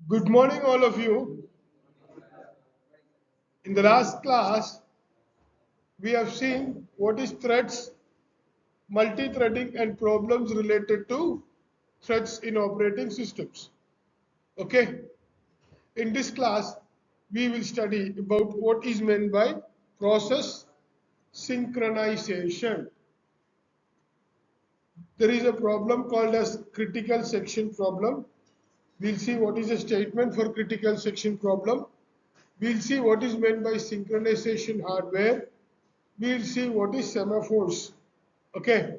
Good morning, all of you. In the last class, we have seen what is threads, multi-threading, and problems related to threads in operating systems. Okay. In this class, we will study about what is meant by process synchronization. There is a problem called as critical section problem. We'll see what is a statement for critical section problem. We'll see what is meant by synchronization hardware. We'll see what is semaphores. Okay.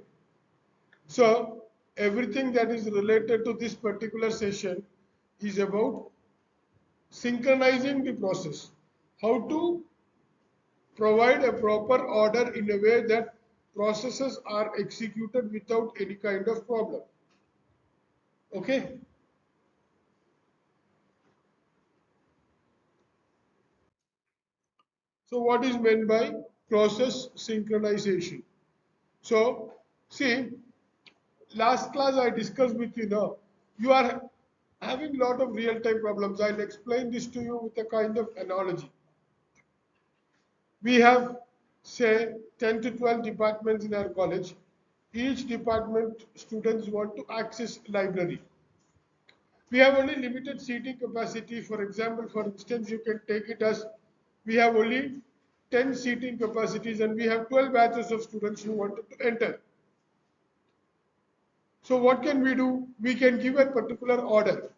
So everything that is related to this particular session is about synchronizing the process. How to provide a proper order in a way that processes are executed without any kind of problem. Okay. So what is meant by process synchronization? So see, last class I discussed with you now, you are having a lot of real-time problems. I'll explain this to you with a kind of analogy. We have, say, 10 to 12 departments in our college. Each department students want to access library. We have only limited seating capacity. For example, for instance, you can take it as we have only 10 seating capacities and we have 12 batches of students who wanted to enter. So what can we do? We can give a particular order.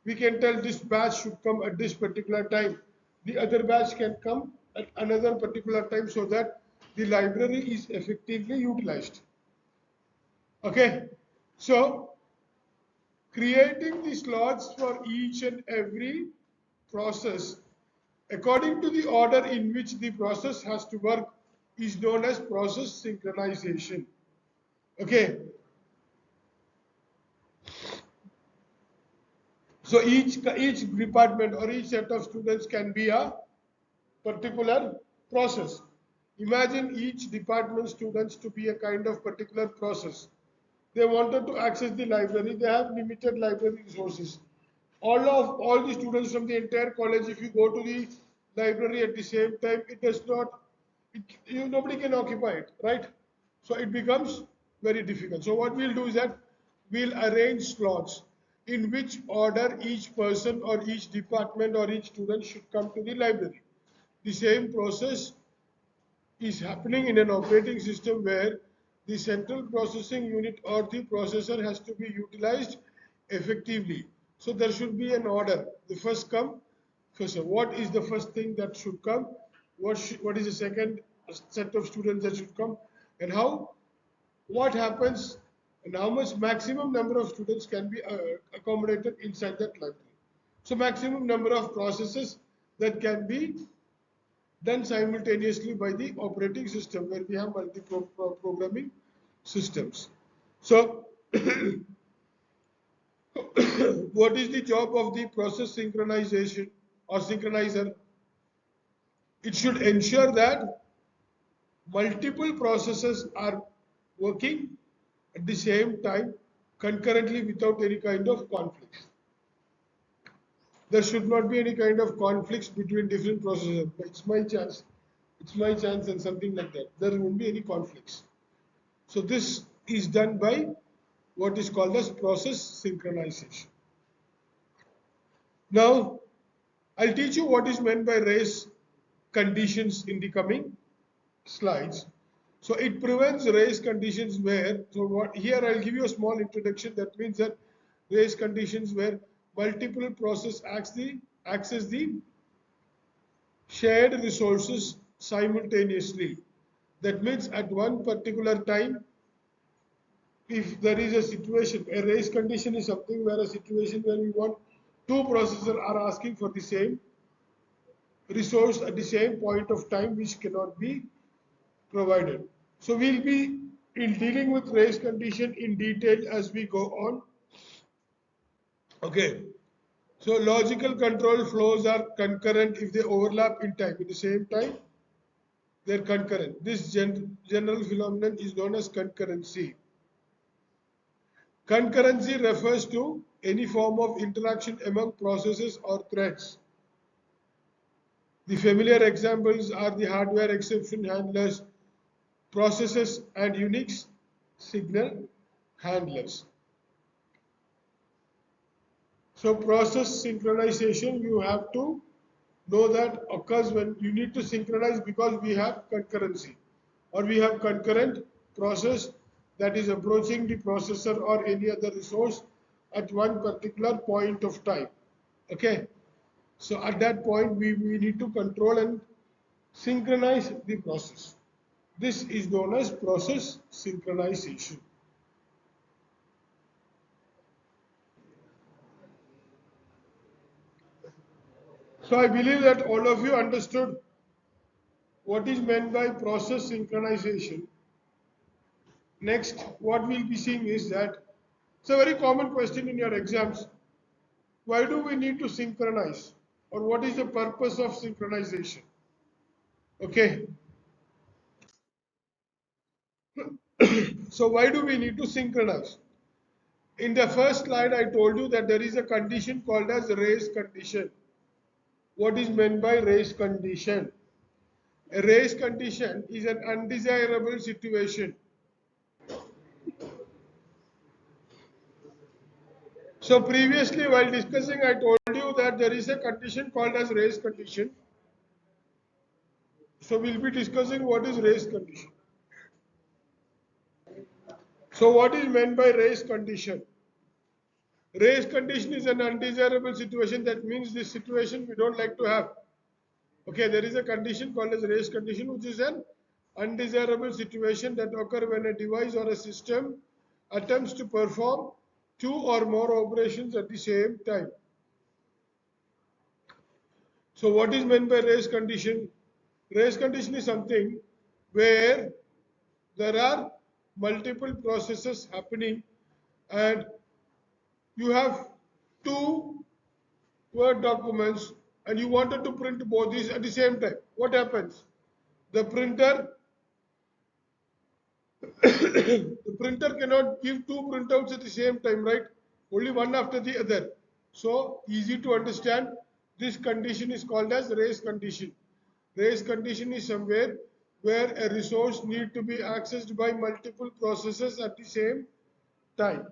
We can tell this batch should come at this particular time. The other batch can come at another particular time so that the library is effectively utilized. Okay. So creating the slots for each and every process according to the order in which the process has to work is known as process synchronization. Okay. So each department or each set of students can be a particular process. Imagine each department students to be a kind of particular process. They wanted to access the library. They have limited library resources. All the students from the entire college, if you go to the library at the same time, it does not. Nobody can occupy it, right? So it becomes very difficult. So what we'll do is that we'll arrange slots in which order each person or each department or each student should come to the library. The same process is happening in an operating system where the central processing unit or the processor has to be utilized effectively. So there should be an order. The first come, first serve. What is the first thing that should come? What is the second set of students that should come? And what happens and how much maximum number of students can be accommodated inside that library. So maximum number of processes that can be done simultaneously by the operating system where we have multi-programming systems. So what is the job of the process synchronization or synchronizer? It should ensure that multiple processes are working at the same time concurrently without any kind of conflicts. There should not be any kind of conflicts between different processes. It's my chance and something like that. There won't be any conflicts. So this is done by what is called as process synchronization. Now, I'll teach you what is meant by race conditions in the coming slides. So it prevents race conditions where, here I'll give you a small introduction. That means that race conditions where multiple process access the shared resources simultaneously. That means at one particular time, if there is a situation, a race condition is something where a situation where we want two processors are asking for the same resource at the same point of time, which cannot be provided. So we'll be dealing with race condition in detail as we go on. Okay. So logical control flows are concurrent if they overlap in time. At the same time, they're concurrent. This general phenomenon is known as concurrency. Concurrency refers to any form of interaction among processes or threads. The familiar examples are the hardware exception handlers, processes, and Unix signal handlers. So process synchronization, you have to know that occurs when you need to synchronize because we have concurrency or we have concurrent process that is approaching the processor or any other resource at one particular point of time. Okay, so at that point we need to control and synchronize the process. This is known as process synchronization. So I believe that all of you understood what is meant by process synchronization. Next, what we'll be seeing is that it's a very common question in your exams. Why do we need to synchronize? Or what is the purpose of synchronization? Okay. So why do we need to synchronize? In the first slide, I told you that there is a condition called as race condition. What is meant by race condition? A race condition is an undesirable situation. So previously while discussing, I told you that there is a condition called as race condition. So we'll be discussing what is race condition. So what is meant by race condition? Race condition is an undesirable situation. That means this situation we don't like to have. Okay, there is a condition called as race condition, which is an undesirable situation that occur when a device or a system attempts to perform two or more operations at the same time. So what is meant by race condition? Race condition is something where there are multiple processes happening and you have two Word documents and you wanted to print both these at the same time. What happens? The printer the printer cannot give two printouts at the same time, right? Only one after the other. So easy to understand. This condition is called as race condition. Race condition is somewhere where a resource need to be accessed by multiple processes at the same time.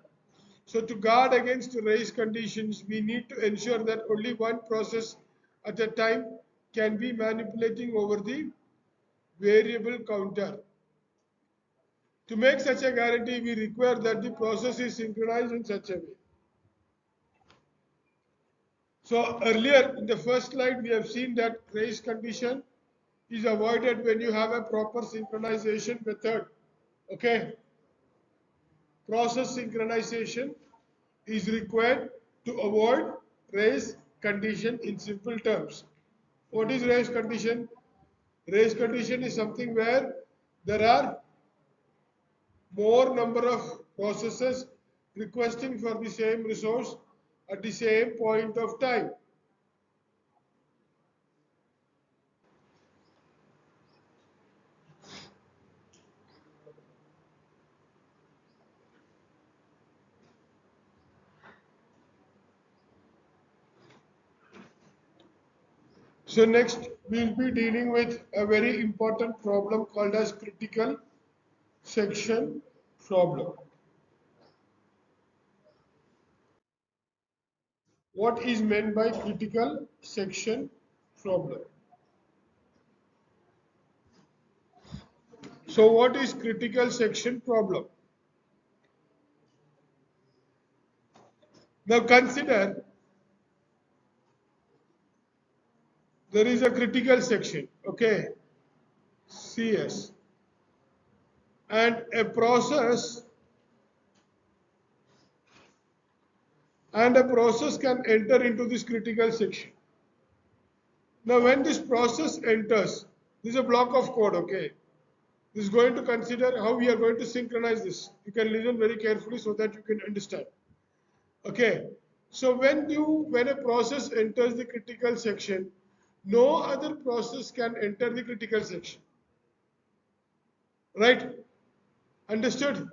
So to guard against race conditions, we need to ensure that only one process at a time can be manipulating over the variable counter. To make such a guarantee, we require that the process is synchronized in such a way. So earlier in the first slide, we have seen that race condition is avoided when you have a proper synchronization method. Okay. Process synchronization is required to avoid race condition in simple terms. What is race condition? Race condition is something where there are more number of processes requesting for the same resource at the same point of time. So next we'll be dealing with a very important problem called as critical section problem. What is meant by critical section problem? So what is critical section problem? Now consider there is a critical section, okay, CS, and a process can enter into this critical section. Now when this process enters, this is a block of code, okay. This is going to consider how we are going to synchronize this. You can listen very carefully so that you can understand. Okay. So when a process enters the critical section, no other process can enter the critical section. Right? Understood?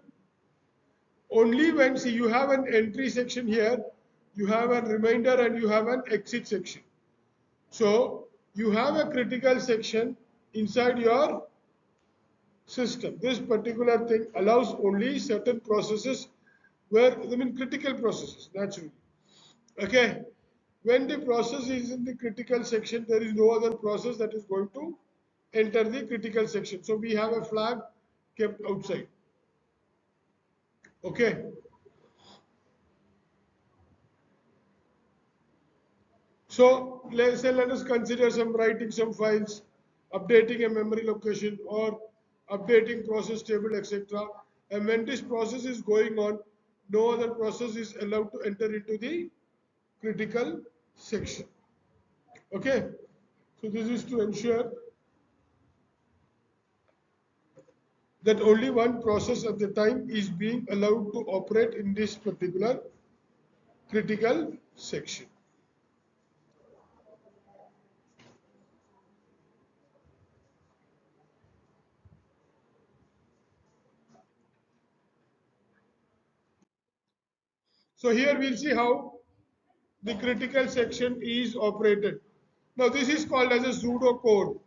Only when, see, you have an entry section here, you have a reminder and you have an exit section. So you have a critical section inside your system. This particular thing allows only certain processes where, I mean, critical processes, naturally. Okay. When the process is in the critical section, there is no other process that is going to enter the critical section. So we have a flag kept outside. Okay. So let's say let us consider some writing some files, updating a memory location or updating process table, etc. And when this process is going on, no other process is allowed to enter into the critical section. Okay. So this is to ensure that only one process at the time is being allowed to operate in this particular critical section. So here we'll see how the critical section is operated. Now this is called as a pseudo code.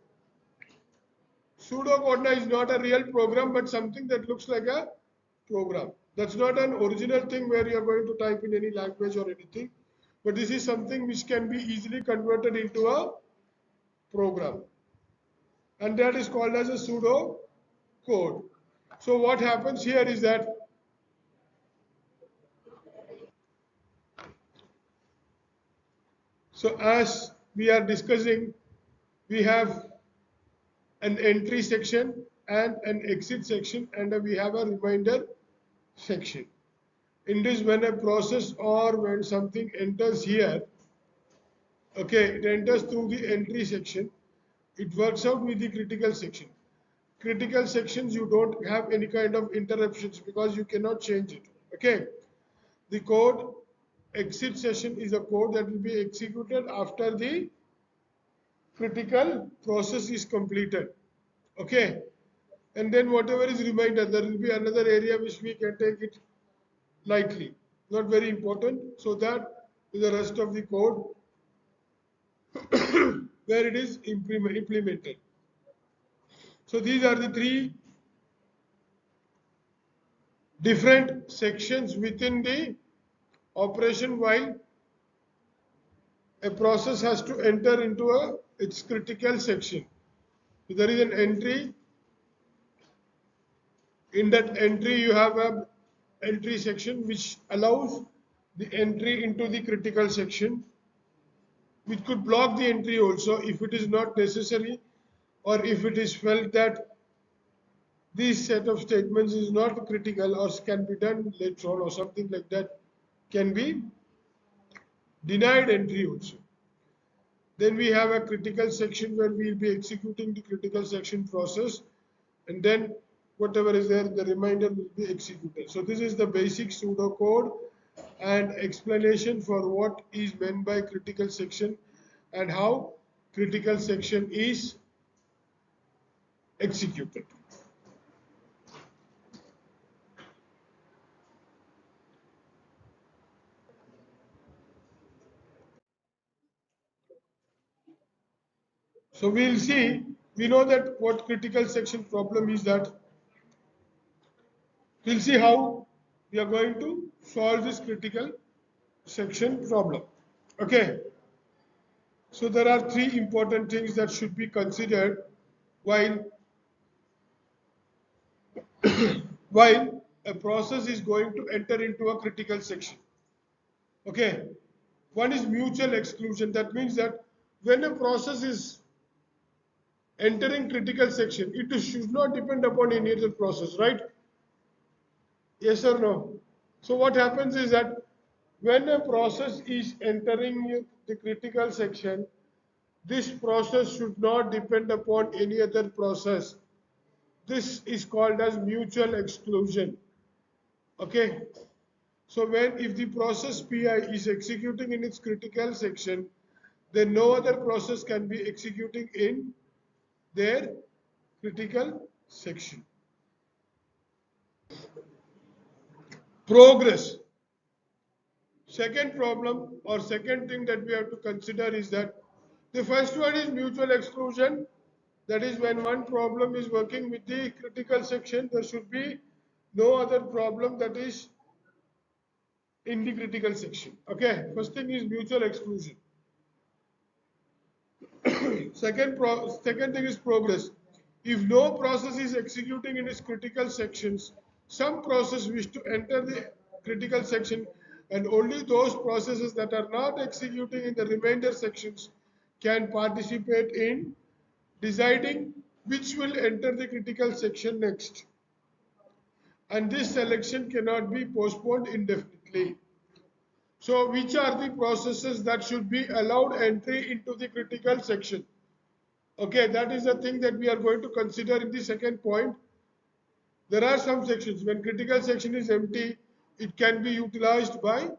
Pseudo code is not a real program but something that looks like a program. That's not an original thing where you are going to type in any language or anything. But this is something which can be easily converted into a program. And that is called as a pseudo code. So what happens here is that so as we are discussing, we have an entry section and an exit section and we have a reminder section. In this, when a process or when something enters here, okay, it enters through the entry section, it works out with the critical section. Critical sections, you don't have any kind of interruptions because you cannot change it. Okay. The code exit session is a code that will be executed after the critical process is completed. Okay. And then whatever is reminder, there will be another area which we can take it lightly. Not very important. So that is the rest of the code where it is implemented. So these are the three different sections within the operation while a process has to enter into its critical section. So there is an entry. In that entry, you have a entry section which allows the entry into the critical section. We could block the entry also if it is not necessary or if it is felt that this set of statements is not critical or can be done later on or something like that, can be denied entry also. Then we have a critical section where we will be executing the critical section process, and then whatever is there, the remainder will be executed. So this is the basic pseudocode and explanation for what is meant by critical section and how critical section is executed. So we'll see, we know that what critical section problem is that. We'll see how we are going to solve this critical section problem. Okay. So there are three important things that should be considered while while a process is going to enter into a critical section. Okay. One is mutual exclusion. That means that when a process is entering critical section, it should not depend upon any other process, right? Yes or no? So what happens is that when a process is entering the critical section, this process should not depend upon any other process. This is called as mutual exclusion. Okay. So when if the process PI is executing in its critical section, then no other process can be executing in their critical section. progress. Second problem or second thing that we have to consider is that the first one is mutual exclusion. That is, when one problem is working with the critical section, there should be no other problem that is in the critical section. Okay, first thing is mutual exclusion. Second thing is progress. If no process is executing in its critical sections, some process wish to enter the critical section, and only those processes that are not executing in the remainder sections can participate in deciding which will enter the critical section next. And this selection cannot be postponed indefinitely. So which are the processes that should be allowed entry into the critical section? Okay, that is the thing that we are going to consider in the second point. There are some sections, when critical section is empty, it can be utilized by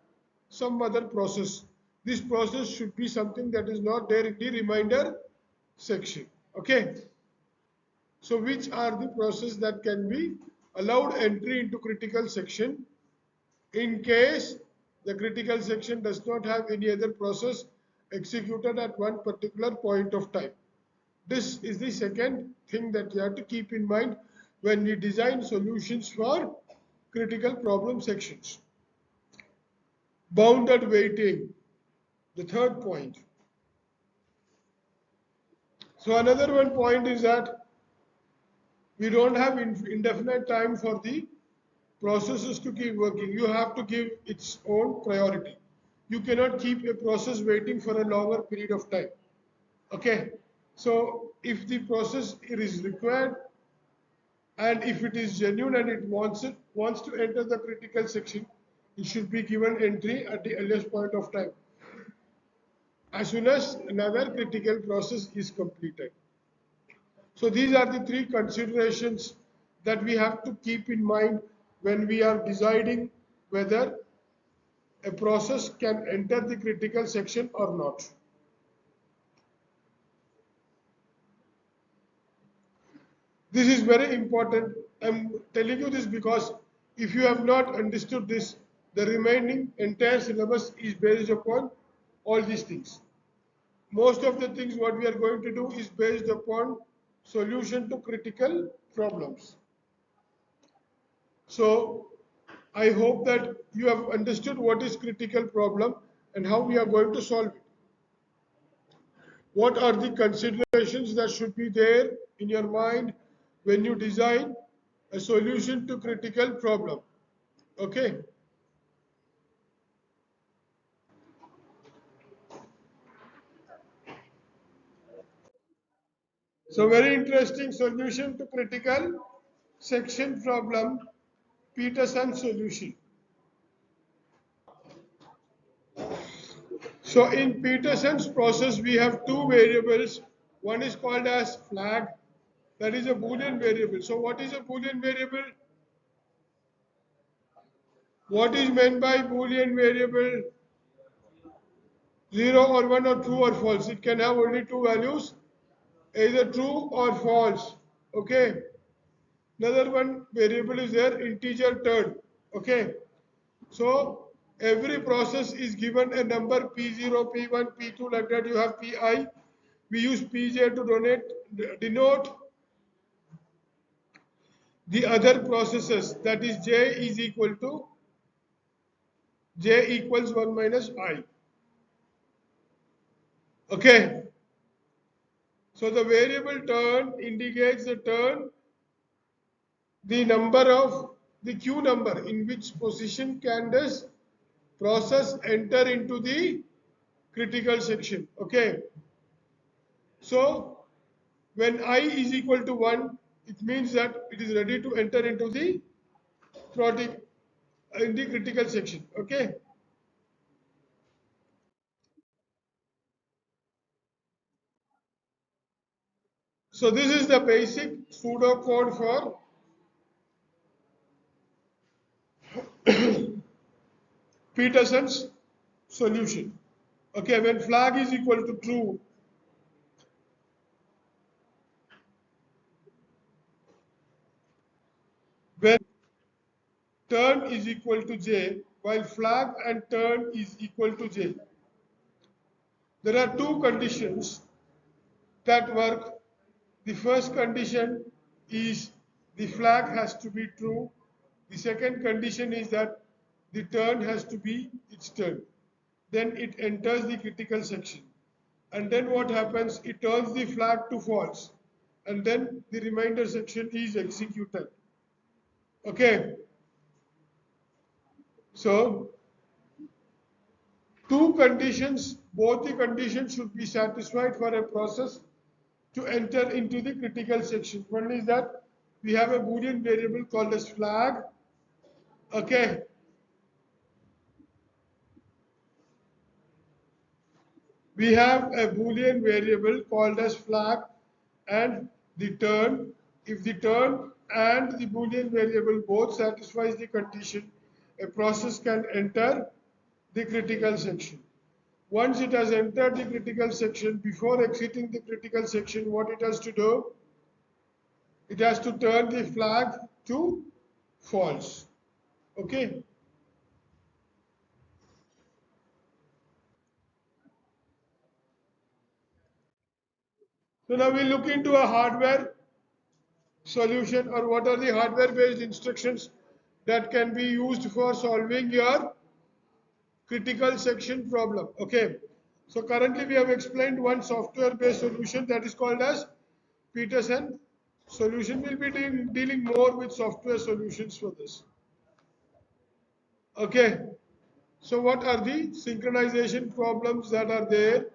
some other process. This process should be something that is not there in the remainder section. Okay. So which are the processes that can be allowed entry into critical section in case the critical section does not have any other process executed at one particular point of time? This is the second thing that you have to keep in mind when we design solutions for critical problem sections. Bounded waiting, the third point. So another one point is that we don't have indefinite time for the processes to keep working. You have to give its own priority. You cannot keep a process waiting for a longer period of time. Okay, so if the process is required, and if it is genuine and it wants to enter the critical section, it should be given entry at the earliest point of time, as soon as another critical process is completed. So these are the three considerations that we have to keep in mind when we are deciding whether a process can enter the critical section or not. This is very important. I'm telling you this because if you have not understood this, the remaining entire syllabus is based upon all these things. Most of the things what we are going to do is based upon solution to critical problems. So I hope that you have understood what is critical problem and how we are going to solve it. What are the considerations that should be there in your mind when you design a solution to critical problem? Okay. So very interesting solution to critical section problem, Peterson solution. So in Peterson's process, we have two variables. One is called as flag. That is a Boolean variable. So what is a Boolean variable? What is meant by Boolean variable? 0 or 1 or true or false. It can have only two values, either true or false. Okay. Another one variable is there, integer turn. Okay. So every process is given a number P0, P1, P2, like that you have Pi. We use Pj to denote the other processes, that is J is equal to J equals 1 minus I. Okay. So the variable turn indicates the number of the Q number in which position can this process enter into the critical section. Okay. So when I is equal to 1, it means that it is ready to enter into the critical section. Okay. So this is the basic pseudocode for Peterson's solution. Okay, when flag is equal to true, when turn is equal to j, while flag and turn is equal to j. There are two conditions that work. The first condition is the flag has to be true. The second condition is that the turn has to be its turn. Then it enters the critical section. And then what happens? It turns the flag to false. And then the remainder section is executed. Okay. So, two conditions, both the conditions should be satisfied for a process to enter into the critical section. One is that we have a Boolean variable called as flag. Okay. We have a Boolean variable called as flag and the turn. If the turn and the Boolean variable both satisfies the condition, a process can enter the critical section. Once it has entered the critical section, before exiting the critical section, what it has to do? It has to turn the flag to false. Okay. So now we look into a hardware solution, or what are the hardware based instructions that can be used for solving your critical section problem. Okay. So currently we have explained one software based solution that is called as Peterson solution. Will be dealing more with software solutions for this. Okay. So what are the synchronization problems that are there?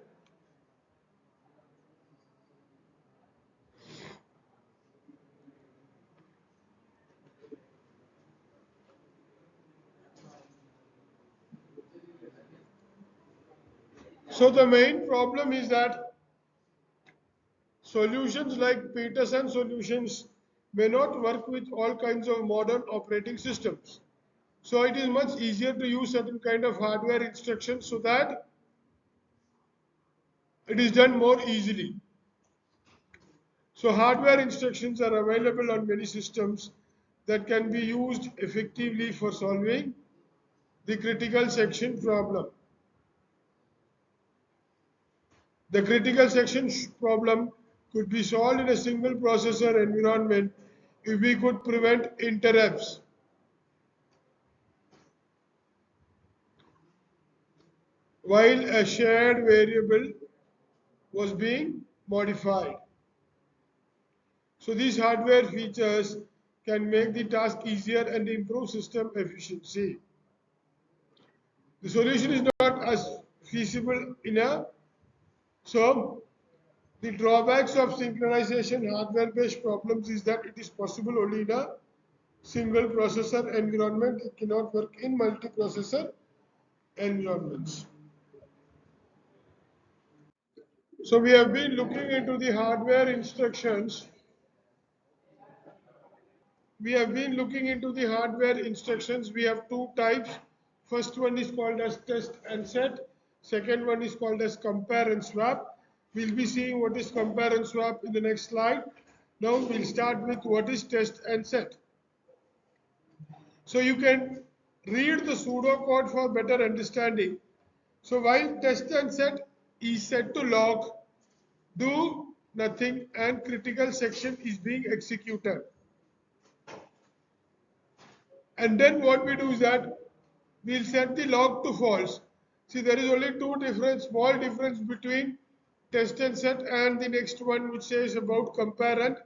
So the main problem is that solutions like Peterson solutions may not work with all kinds of modern operating systems. So it is much easier to use certain kind of hardware instructions so that it is done more easily. So hardware instructions are available on many systems that can be used effectively for solving the critical section problem. The critical section problem could be solved in a single processor environment if we could prevent interrupts while a shared variable was being modified. So these hardware features can make the task easier and improve system efficiency. The solution is not as feasible in a, so the drawbacks of synchronization hardware-based problems is that it is possible only in a single processor environment. It cannot work in multiprocessor environments. So we have been looking into the hardware instructions. We have been looking into the hardware instructions. We have two types. First one is called as test and set. Second one is called as compare and swap. We'll be seeing what is compare and swap in the next slide. Now we'll start with what is test and set. So you can read the pseudocode for better understanding. So while test and set is set to log, do nothing, and critical section is being executed. And then what we do is that we'll set the log to false. See, there is only two difference, small difference between test and set and the next one which says about compare and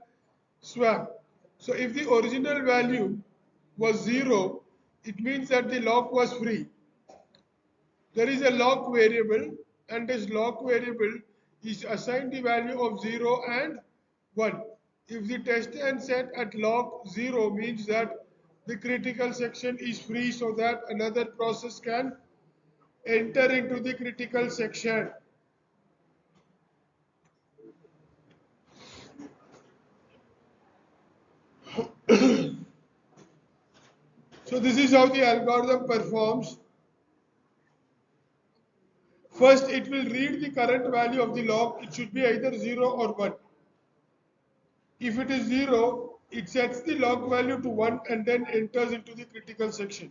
swap. So if the original value was 0, it means that the log was free. There is a log variable and this log variable is assigned the value of 0 and 1. If the test and set at log 0 means that the critical section is free so that another process can enter into the critical section. So this is how the algorithm performs. First, it will read the current value of the log. It should be either 0 or 1. If it is 0, it sets the log value to 1 and then enters into the critical section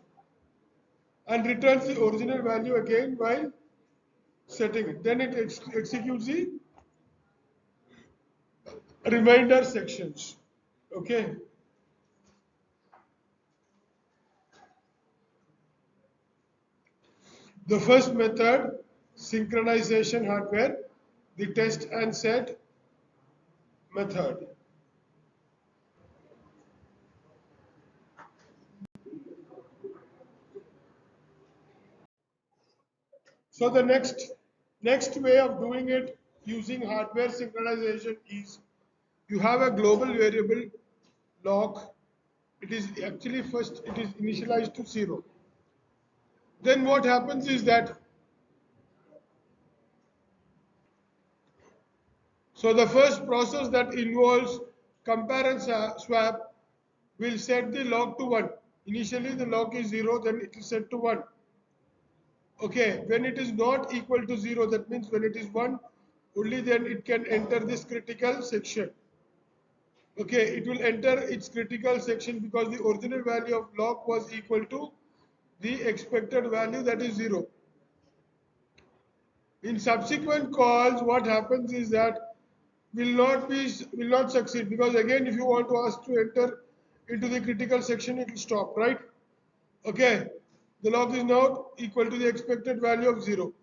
and returns the original value again while setting it. Then it executes the remainder sections. Okay. The first method, synchronization hardware, the test and set method. So the next way of doing it using hardware synchronization is you have a global variable log. It is actually first it is initialized to 0. Then what happens is that so the first process that involves compare and swap will set the log to 1. Initially the log is 0, then it is set to 1. Okay, when it is not equal to 0, that means when it is 1, only then it can enter this critical section. Okay, it will enter its critical section because the original value of log was equal to the expected value, that is 0. In subsequent calls, what happens is that will not succeed because again, if you want to ask to enter into the critical section, it will stop, right? Okay, the log is now equal to the expected value of 0.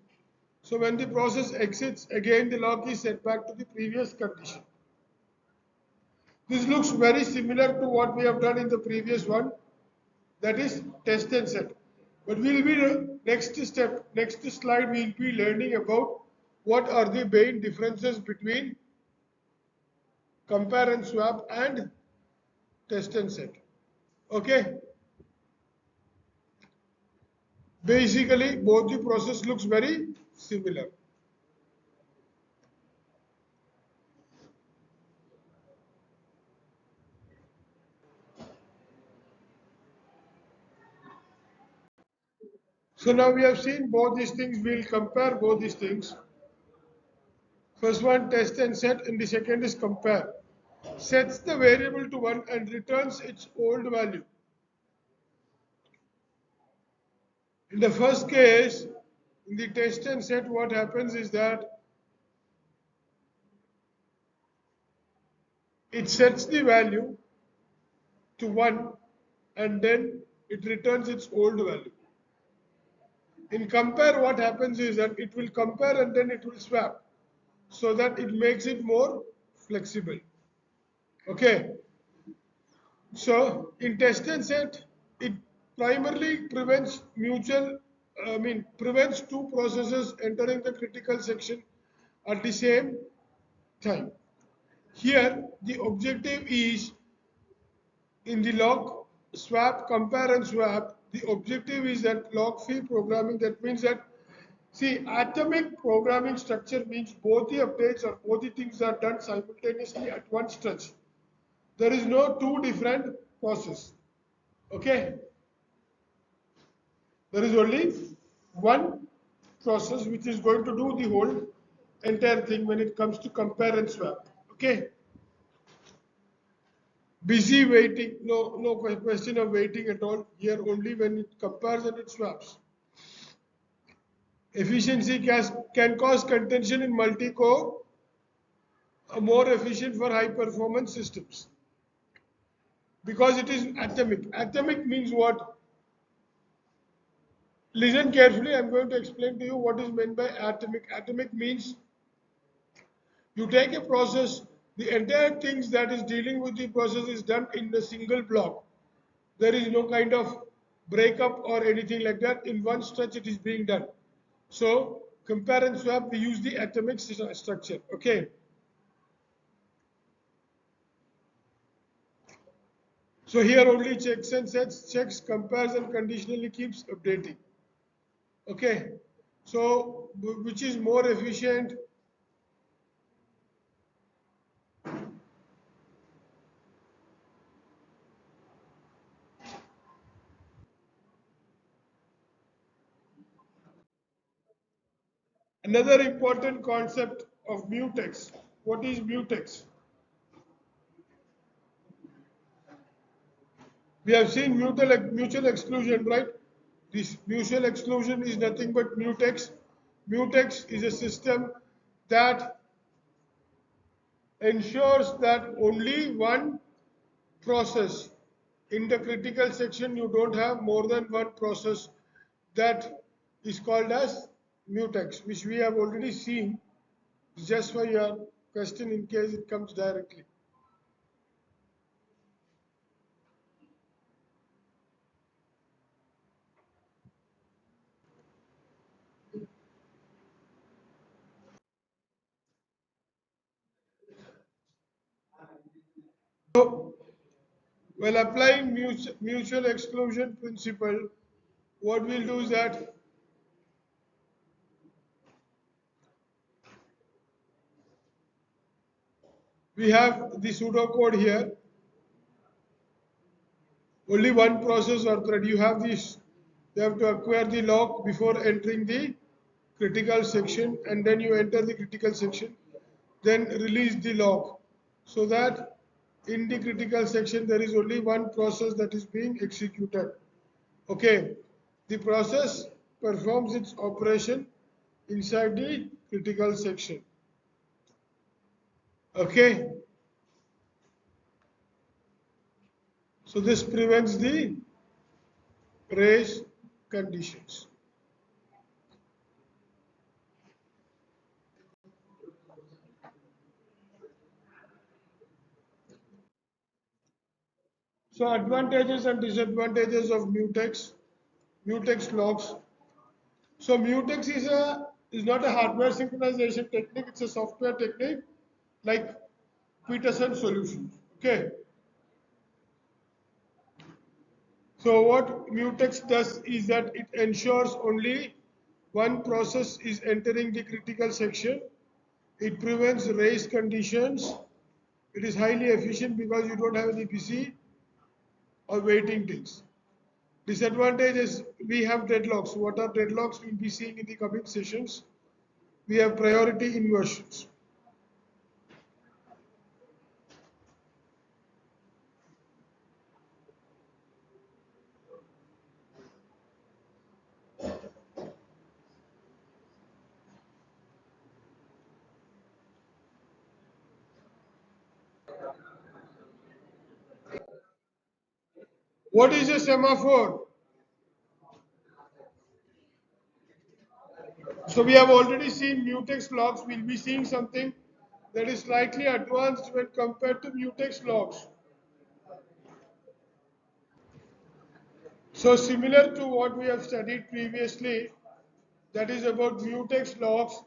So when the process exits, again the log is set back to the previous condition. This looks very similar to what we have done in the previous one, that is test and set. But we'll be next slide, we'll be learning about what are the main differences between compare and swap and test and set. Okay. Basically, both the process looks very similar. So now we have seen both these things. We'll compare both these things. First one test and set, and the second is compare. Sets the variable to 1 and returns its old value. In the first case, in the test and set, what happens is that it sets the value to 1 and then it returns its old value. In compare, what happens is that it will compare and then it will swap so that it makes it more flexible. Okay. So in test and set, it primarily prevents prevents two processes entering the critical section at the same time. Here, the objective is in the log swap, compare and swap, the objective is that log free programming. That means that, see, atomic programming structure means both the updates or both the things are done simultaneously at one stretch. There is no two different process. Okay? There is only one process which is going to do the whole entire thing when it comes to compare and swap. Okay? Busy waiting, no question of waiting at all. Here only when it compares and it swaps. Efficiency can cause contention in multi-core, more efficient for high performance systems. Because it is atomic. Atomic means what? Listen carefully, I'm going to explain to you what is meant by atomic. Atomic means you take a process, the entire things that is dealing with the process is done in a single block. There is no kind of breakup or anything like that. In one stretch it is being done. So compare and swap, we use the atomic structure. Okay. So here only checks and sets, checks, compares and conditionally keeps updating. Okay. So which is more efficient? Another important concept of mutex. What is mutex? We have seen mutual exclusion, right? This mutual exclusion is nothing but mutex. Mutex is a system that ensures that only one process in the critical section, you don't have more than one process. That is called as mutex, which we have already seen. Just for your question in case it comes directly. So, while applying mutual exclusion principle, what we'll do is that we have the pseudocode here. Only one process or thread. You have this. You have to acquire the lock before entering the critical section, and then you enter the critical section. Then release the lock, so that in the critical section there is only one process that is being executed. Okay, the process performs its operation inside the critical section. Okay, so this prevents the race conditions. So advantages and disadvantages of mutex locks. So mutex is not a hardware synchronization technique, it's a software technique like Peterson solutions. Okay. So what mutex does is that it ensures only one process is entering the critical section. It prevents race conditions. It is highly efficient because you don't have any busy or waiting things. Disadvantage is we have deadlocks. What are deadlocks? We'll be seeing in the coming sessions. We have priority inversions. What is a semaphore? So we have already seen mutex logs. We'll be seeing something that is slightly advanced when compared to mutex logs. So similar to what we have studied previously, that is about mutex logs,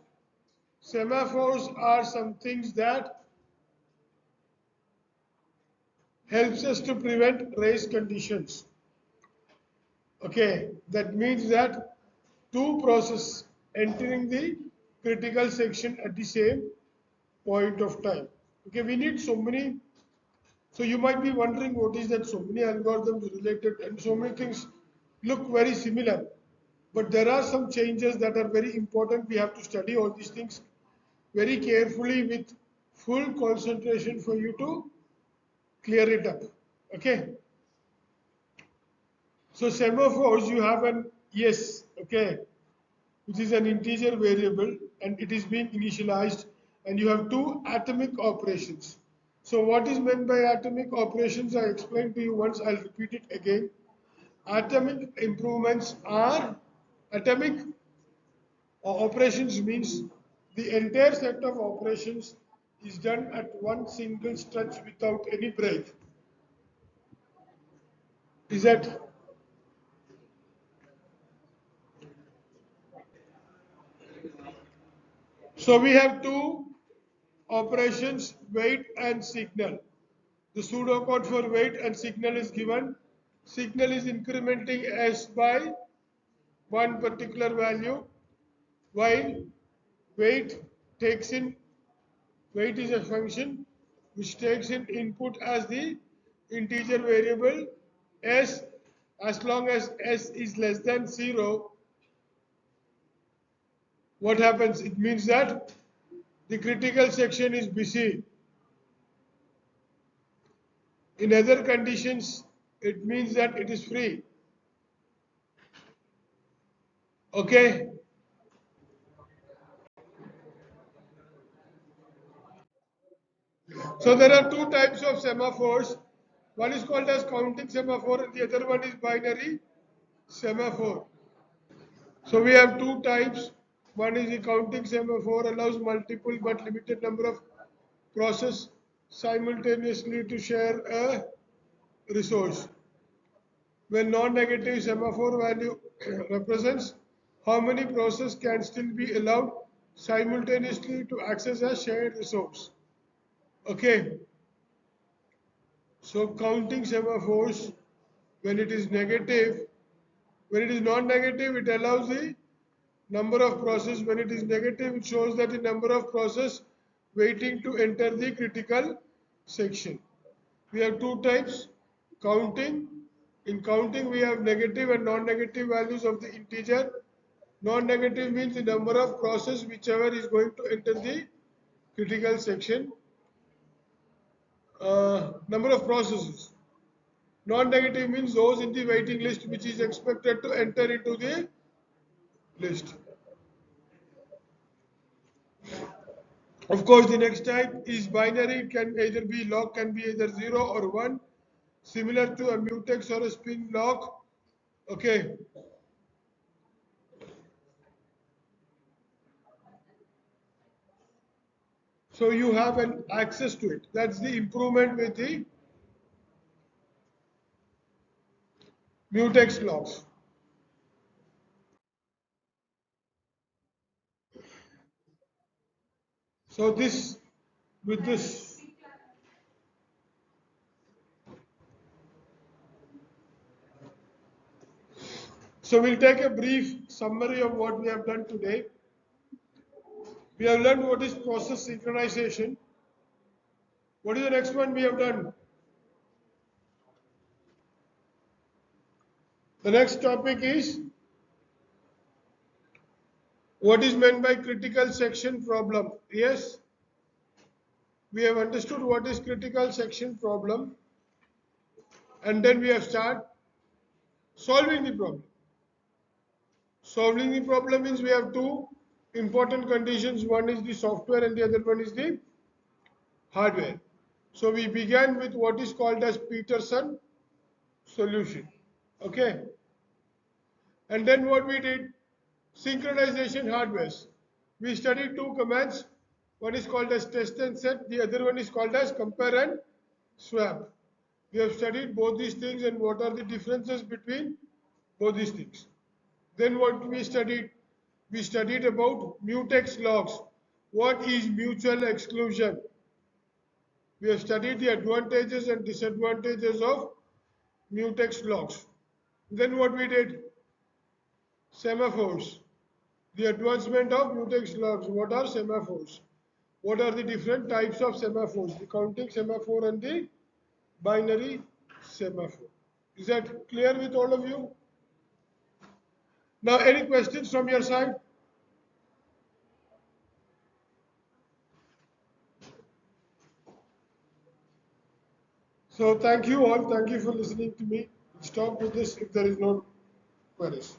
semaphores are some things that helps us to prevent race conditions. Okay, that means that two processes entering the critical section at the same point of time. Okay, we need so many. So you might be wondering what is that so many algorithms related and so many things look very similar. But there are some changes that are very important. We have to study all these things very carefully with full concentration for you to clear it up. Okay. So semaphores, you have an yes, okay, which is an integer variable and it is being initialized, and you have two atomic operations. So what is meant by atomic operations? I explained to you once, I'll repeat it again. Atomic improvements are atomic operations means the entire set of operations is done at one single stretch without any break. Is that so? We have two operations, wait and signal. The pseudocode for wait and signal is given. Signal is incrementing s by one particular value, while wait takes in, wait is a function which takes in input as the integer variable s. As long as s is less than 0, what happens? It means that the critical section is busy. In other conditions, it means that it is free. Okay. So there are two types of semaphores. One is called as counting semaphore and the other one is binary semaphore. So we have two types. One is the counting semaphore, allows multiple but limited number of process simultaneously to share a resource. When non-negative semaphore value represents how many processes can still be allowed simultaneously to access a shared resource. Okay, so counting semaphores, when it is negative, when it is non-negative, it allows the number of process. When it is negative, it shows that the number of process waiting to enter the critical section. We have two types, counting. In counting, we have negative and non-negative values of the integer. Non-negative means the number of process whichever is going to enter the critical section. Number of processes. Non-negative means those in the waiting list which is expected to enter into the list. Of course, the next type is binary. It can either be log, can be either 0 or 1, similar to a mutex or a spin log. Okay. So you have an access to it. That's the improvement with the mutex logs. So this, with this, so we'll take a brief summary of what we have done today. We have learned what is process synchronization. What is the next one we have done? The next topic is what is meant by critical section problem. Yes, we have understood what is critical section problem, and then we have started solving the problem. Solving the problem means we have two important conditions. One is the software and the other one is the hardware. So we began with what is called as Peterson solution. Okay. And then what we did, synchronization hardwares. We studied two commands. One is called as test and set. The other one is called as compare and swap. We have studied both these things and what are the differences between both these things. Then what we studied? We studied about mutex logs. What is mutual exclusion? We have studied the advantages and disadvantages of mutex logs. Then what we did? Semaphores. The advancement of mutex logs. What are semaphores? What are the different types of semaphores? The counting semaphore and the binary semaphore. Is that clear with all of you? Now, any questions from your side? So thank you all. Thank you for listening to me. Stop with this if there is no queries.